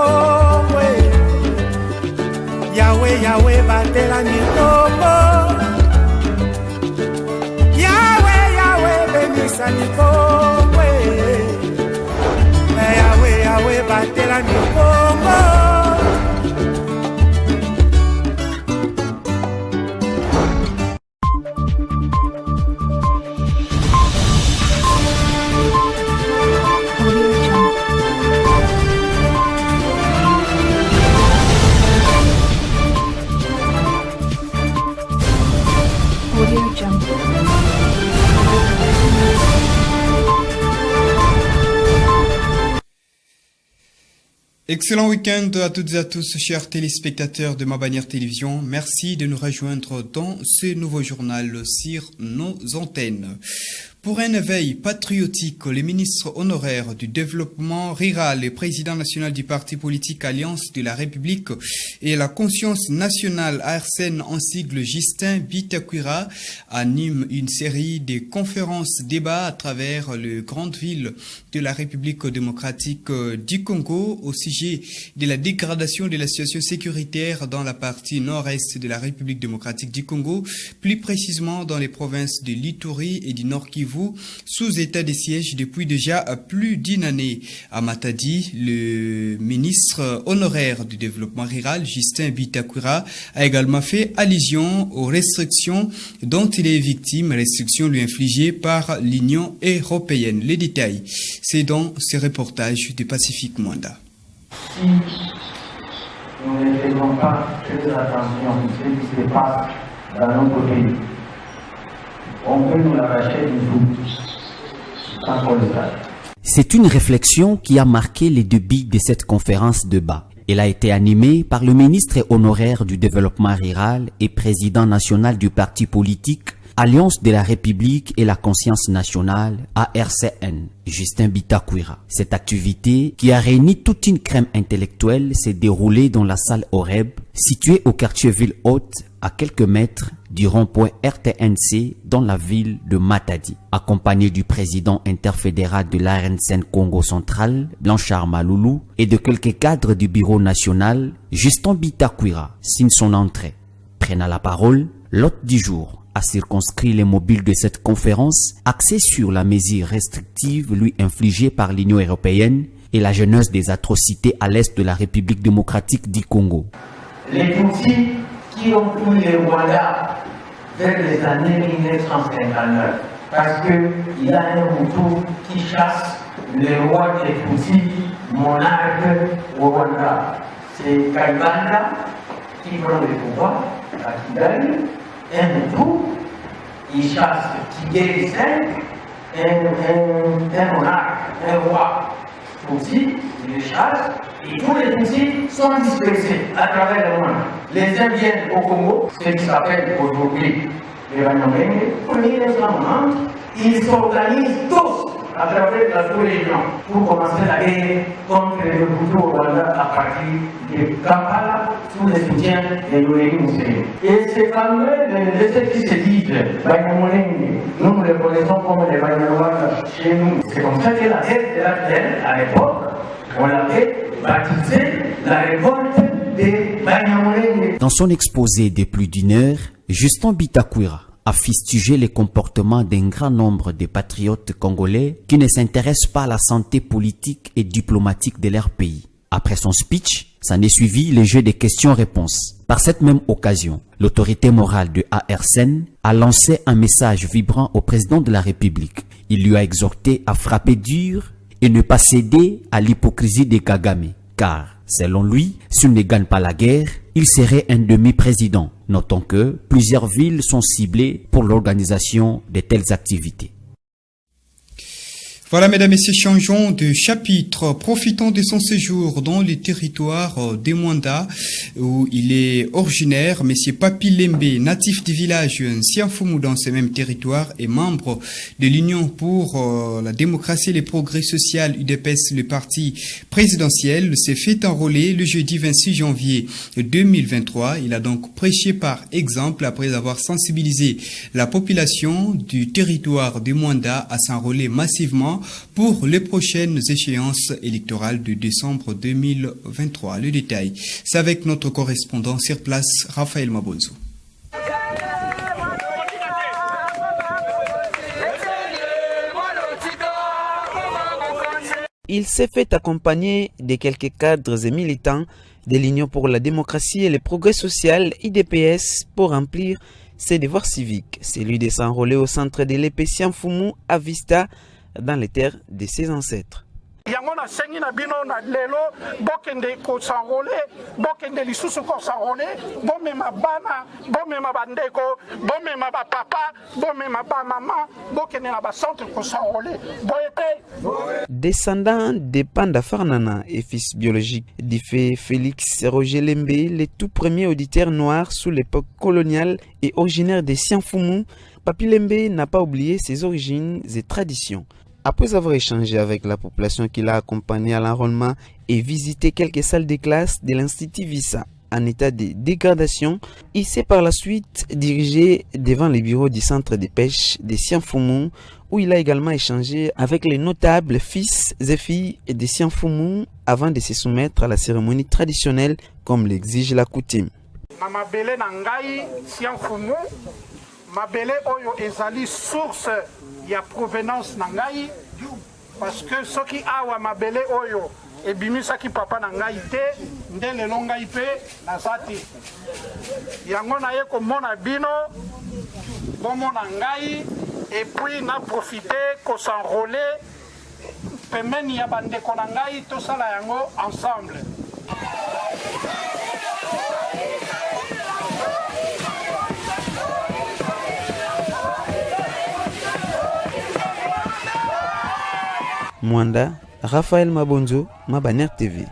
Congo. Yahweh, Yahweh, batela mikombo. Yahweh, Yahweh, benisa mikombo. Yahweh, Yahweh, batela mikombo. Excellent week-end à toutes et à tous, chers téléspectateurs de Ma Bannière Télévision. Merci de nous rejoindre dans ce nouveau journal sur nos antennes. Pour un éveil patriotique, le ministre honoraire du développement rural et président national du parti politique Alliance de la République et la conscience nationale ARSEN en sigle Justin Bitakwira anime une série de conférences débats à travers les grandes villes de la République démocratique du Congo au sujet de la dégradation de la situation sécuritaire dans la partie nord-est de la République démocratique du Congo, plus précisément dans les provinces de l'Ituri et du Nord Kivu, sous état de siège depuis déjà plus d'une année. À Matadi, le ministre honoraire du développement rural, Justin Bitakwira, a également fait allusion aux restrictions dont il est victime, restrictions lui infligées par l'Union européenne. Les détails, c'est dans ce reportage de Pacifique Mwanda. Si nous ne faisons pas très attention à ce qui se passe dans notre pays, on peut nous l'arracher du tout, sans qu'on le sache. C'est une réflexion qui a marqué les débuts de cette conférence de débat. Elle a été animée par le ministre honoraire du développement rural et président national du parti politique Alliance de la République et la conscience nationale, ARCN, Justin Bitakwira. Cette activité, qui a réuni toute une crème intellectuelle, s'est déroulée dans la salle Oreb, située au quartier Ville-Haute, à quelques mètres du rond-point RTNC dans la ville de Matadi. Accompagné du président interfédéral de l'ARNCN Congo Central, Blanchard Maloulou, et de quelques cadres du bureau national, Justin Bitakwira signe son entrée. Prenant la parole, l'hôte du jour a circonscrit les mobiles de cette conférence axée sur la mesure restrictive lui infligée par l'Union européenne et la genèse des atrocités à l'est de la République démocratique du Congo. Les Tutsis qui ont pris le Rwanda vers les années 1959, parce qu'il y a un Hutu qui chasse le roi des Tutsis, monarque au Rwanda. C'est Kayibanda qui prend le pouvoir à Kigali. Un Hutu, il chasse Kigeli V, un monarque, un roi. Tutsi, il le chasse, et tous les Tutsis sont dispersés à travers le monde. Les Indiens au Congo, ce qui s'appelle aujourd'hui les Banyamulenge, en 1990, ils s'organisent tous à travers la sous-région pour commencer la guerre contre les Hutus au Rwanda à partir de Kampala sous le soutien de Yoweri Museveni. Et ces fameux, ceux qui se disent Banyamulenge, nous les connaissons comme les Banyarwanda chez nous. C'est comme ça que la guerre de la terre, à l'époque, on l'avait baptisé la révolte des Banyamulenge. Dans son exposé de plus d'une heure, Justin Bitakwira a fustigé les comportements d'un grand nombre de patriotes congolais qui ne s'intéressent pas à la santé politique et diplomatique de leur pays. Après son speech, s'en est suivi le jeu des questions-réponses. Par cette même occasion, l'autorité morale de ARSEN a lancé un message vibrant au président de la République. Il lui a exhorté à frapper dur et ne pas céder à l'hypocrisie des Kagame. Car, selon lui, s'il ne gagne pas la guerre, il serait un demi-président. Notons que plusieurs villes sont ciblées pour l'organisation de telles activités. Voilà, mesdames et messieurs, changeons de chapitre. Profitons de son séjour dans les territoires des Mwanda, où il est originaire. Monsieur Papi Lembe, natif du village Nsiamfumu dans ce même territoire et membre de l'Union pour la démocratie et le progrès social UDPS, le parti présidentiel, s'est fait enrôler le jeudi 26 janvier 2023. Il a donc prêché par exemple après avoir sensibilisé la population du territoire des Mwanda à s'enrôler massivement pour les prochaines échéances électorales de décembre 2023. Le détail, c'est avec notre correspondant sur place, Raphaël Mabonzo. Il s'est fait accompagner de quelques cadres et militants de l'Union pour la démocratie et le progrès social, IDPS, pour remplir ses devoirs civiques. Celui de s'enrôler au centre de l'épée Sianfumu à Vista, dans les terres de ses ancêtres. yango na sengi na bino na lelo bokende ko s'enrôler bokende lisusu ko s'enrôler bomema bana bomema bandeko bomema ba papa bomema ba maman bokende na ba centre ko s'enrôler boyete. Descendant de Panda Farnana et fils biologique d'Ife Félix Roger Lembe, le tout premier auditeur noir sous l'époque coloniale et originaire de Sianfumu, Papi Lembe n'a pas oublié ses origines et traditions. Après avoir échangé avec la population qui l'a accompagné à l'enrôlement et visité quelques salles de classe de l'Institut Vissa en état de dégradation, il s'est par la suite dirigé devant les bureaux du centre de pêche de Sianfumu, où il a également échangé avec les notables fils et filles de Sianfumu avant de se soumettre à la cérémonie traditionnelle comme l'exige la coutume. Mabele na ngai Sianfumu, mabele oyo ezali source ya provenance na ngai parce que soki awa mabele oyo ebimisaki papa na ngai te nde lelo ngai pe nazati yango na ye komona bino bomona ngai et puis na profiter ko s'enrôler pembeni ya bandeko na ngai tosala yango ensemble. Mwanda, Raphaël Mabonzo, Mabaner TV.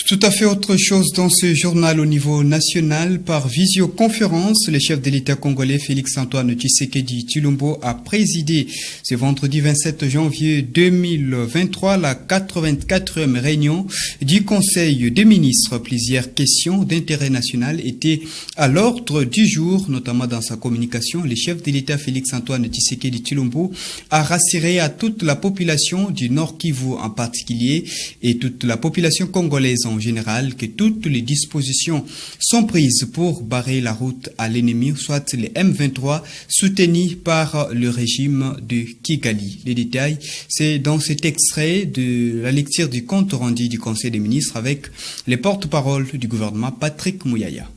Tout à fait autre chose dans ce journal au niveau national. Par visioconférence, le chef de l'État congolais Félix-Antoine Tshisekedi Tshilombo a présidé ce vendredi 27 janvier 2023 la 84e réunion du Conseil des ministres. Plusieurs questions d'intérêt national étaient à l'ordre du jour, notamment dans sa communication. Le chef de l'État Félix-Antoine Tshisekedi Tshilombo a rassuré à toute la population du Nord Kivu en particulier et toute la population congolaise en général que toutes les dispositions sont prises pour barrer la route à l'ennemi, soit les M23 soutenus par le régime de Kigali. Les détails, c'est dans cet extrait de la lecture du compte rendu du Conseil des ministres avec les porte-parole du gouvernement Patrick Mouyaya.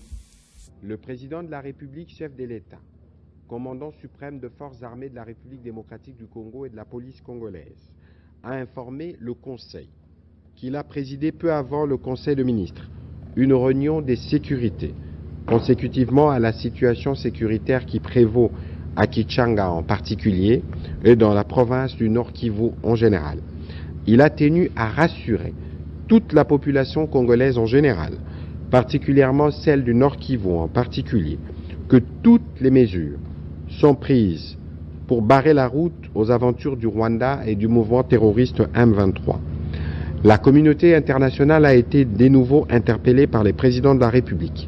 Le président de la République, chef de l'État, commandant suprême de forces armées de la République démocratique du Congo et de la police congolaise, a informé le Conseil qu'il a présidé peu avant le Conseil de ministres une réunion des sécurités, consécutivement à la situation sécuritaire qui prévaut à Kichanga en particulier et dans la province du Nord Kivu en général. Il a tenu à rassurer toute la population congolaise en général, particulièrement celle du Nord Kivu en particulier, que toutes les mesures sont prises pour barrer la route aux aventures du Rwanda et du mouvement terroriste M23. La communauté internationale a été de nouveau interpellée par les présidents de la République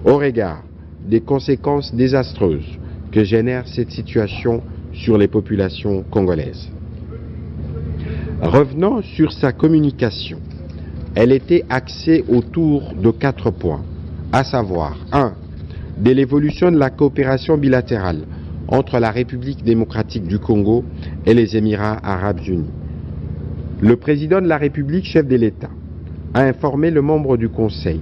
au regard des conséquences désastreuses que génère cette situation sur les populations congolaises. Revenant sur sa communication, elle était axée autour de 4 points, à savoir 1. De l'évolution de la coopération bilatérale entre la République démocratique du Congo et les Émirats arabes unis. Le président de la République, chef de l'État, a informé le membre du Conseil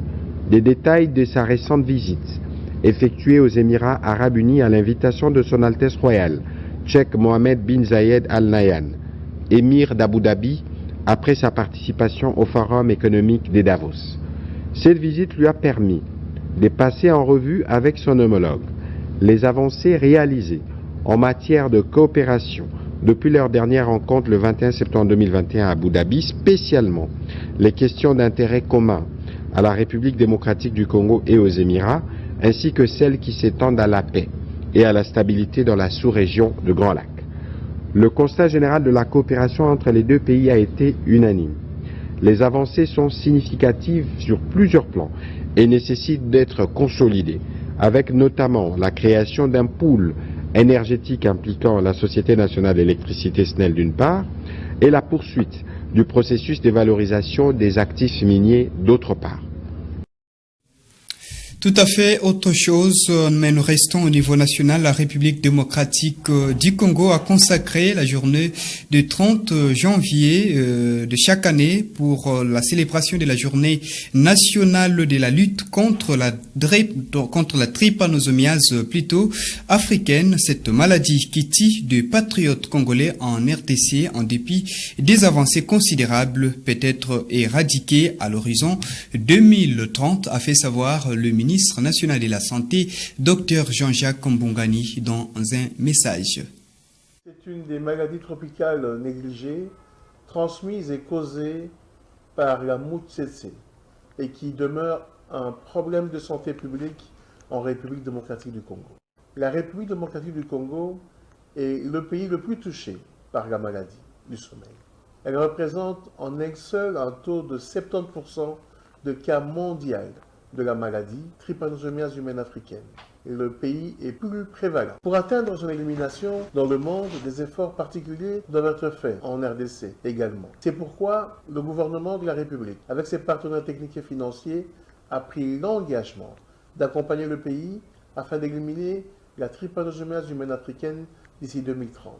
des détails de sa récente visite effectuée aux Émirats arabes unis à l'invitation de son Altesse royale, Cheikh Mohammed bin Zayed Al Nahyan, émir d'Abu Dhabi, après sa participation au Forum économique de Davos. Cette visite lui a permis de passer en revue avec son homologue les avancées réalisées en matière de coopération depuis leur dernière rencontre le 21 septembre 2021 à Abu Dhabi, spécialement les questions d'intérêt commun à la République démocratique du Congo et aux Émirats, ainsi que celles qui s'étendent à la paix et à la stabilité dans la sous-région de Grand Lac. Le constat général de la coopération entre les deux pays a été unanime. Les avancées sont significatives sur plusieurs plans et nécessitent d'être consolidées, avec notamment la création d'un pool énergétique impliquant la Société nationale d'électricité SNEL d'une part, et la poursuite du processus de valorisation des actifs miniers d'autre part. Tout à fait autre chose, mais nous restons au niveau national. La République démocratique du Congo a consacré la journée du 30 janvier de chaque année pour la célébration de la journée nationale de la lutte contre la trypanosomiase plutôt africaine, cette maladie qui tue des patriotes congolais en RDC en dépit des avancées considérables, peut être éradiquée à l'horizon 2030, a fait savoir le ministre national de la Santé, Dr Jean-Jacques Mbongani, dans un message. C'est une des maladies tropicales négligées, transmises et causées par la Mutsetse et qui demeure un problème de santé publique en République démocratique du Congo. La République démocratique du Congo est le pays le plus touché par la maladie du sommeil. Elle représente en elle seule un taux de 70% de cas mondial de la maladie trypanosomiase humaine africaine. Et le pays est plus prévalent. Pour atteindre son élimination dans le monde, des efforts particuliers doivent être faits en RDC également. C'est pourquoi le gouvernement de la République, avec ses partenaires techniques et financiers, a pris l'engagement d'accompagner le pays afin d'éliminer la trypanosomiase humaine africaine d'ici 2030.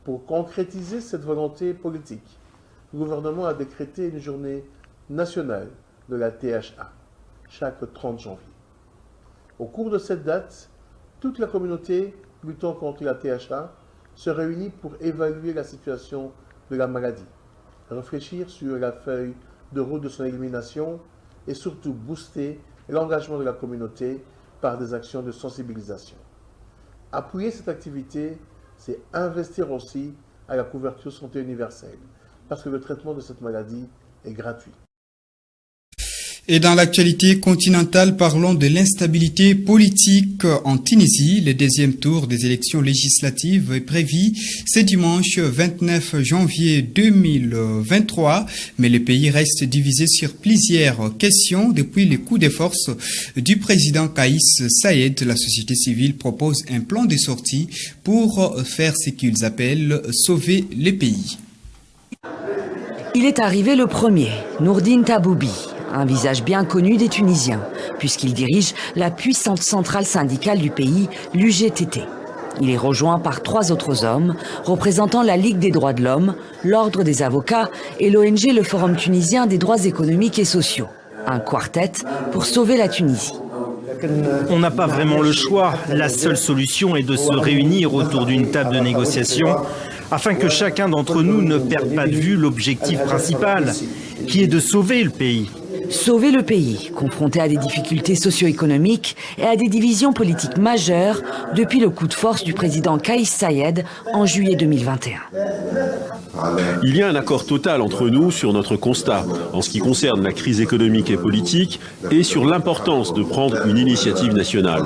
Pour concrétiser cette volonté politique, le gouvernement a décrété une journée nationale de la THA chaque 30 janvier. Au cours de cette date, toute la communauté luttant contre la THA se réunit pour évaluer la situation de la maladie, réfléchir sur la feuille de route de son élimination et surtout booster l'engagement de la communauté par des actions de sensibilisation. Appuyer cette activité, c'est investir aussi à la couverture santé universelle, parce que le traitement de cette maladie est gratuit. Et dans l'actualité continentale, parlons de l'instabilité politique en Tunisie. Le deuxième tour des élections législatives est prévu ce dimanche 29 janvier 2023. Mais le pays reste divisé sur plusieurs questions. Depuis les coups de force du président Kaïs Saïed, la société civile propose un plan de sortie pour faire ce qu'ils appellent sauver le pays. Il est arrivé le premier, Nourdine Taboubi. Un visage bien connu des Tunisiens, puisqu'il dirige la puissante centrale syndicale du pays, l'UGTT. Il est rejoint par 3 autres hommes, représentant la Ligue des droits de l'homme, l'Ordre des avocats et l'ONG Le Forum tunisien des droits économiques et sociaux. Un quartet pour sauver la Tunisie. On n'a pas vraiment le choix. La seule solution est de se réunir autour d'une table de négociation afin que chacun d'entre nous ne perde pas de vue l'objectif principal, qui est de sauver le pays. Sauver le pays, confronté à des difficultés socio-économiques et à des divisions politiques majeures depuis le coup de force du président Kaïs Saïed en juillet 2021. Il y a un accord total entre nous sur notre constat en ce qui concerne la crise économique et politique et sur l'importance de prendre une initiative nationale.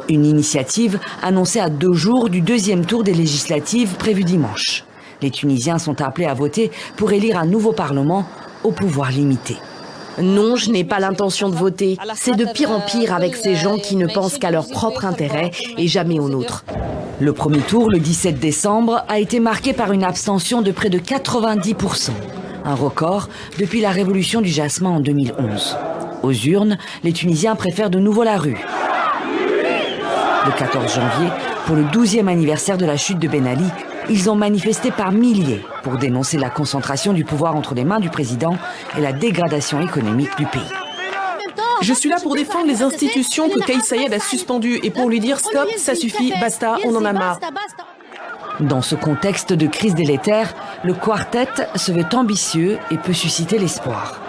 Une initiative annoncée à 2 jours du deuxième tour des législatives prévu dimanche. Les Tunisiens sont appelés à voter pour élire un nouveau parlement au pouvoir limité. Non, je n'ai pas l'intention de voter. C'est de pire en pire avec ces gens qui ne pensent qu'à leur propre intérêt et jamais au nôtre. Le premier tour, le 17 décembre, a été marqué par une abstention de près de 90%. Un record depuis la révolution du jasmin en 2011. Aux urnes, les Tunisiens préfèrent de nouveau la rue. Le 14 janvier, pour le 12e anniversaire de la chute de Ben Ali, ils ont manifesté par milliers pour dénoncer la concentration du pouvoir entre les mains du président et la dégradation économique du pays. Je suis là pour défendre les institutions que Kaïs Saïed a suspendues et pour lui dire stop, ça suffit, basta, on en a marre. Dans ce contexte de crise délétère, le quartet se veut ambitieux et peut susciter l'espoir.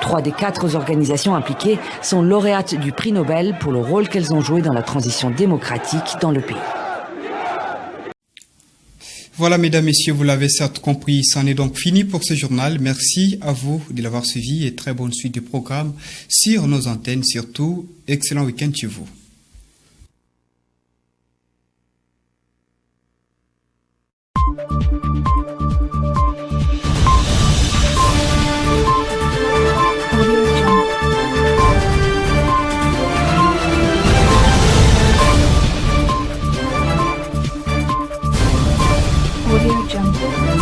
3 des 4 organisations impliquées sont lauréates du prix Nobel pour le rôle qu'elles ont joué dans la transition démocratique dans le pays. Voilà, mesdames, messieurs, vous l'avez certes compris, c'en est donc fini pour ce journal. Merci à vous de l'avoir suivi et très bonne suite de programmes sur nos antennes. Surtout, excellent week-end chez vous. Congo.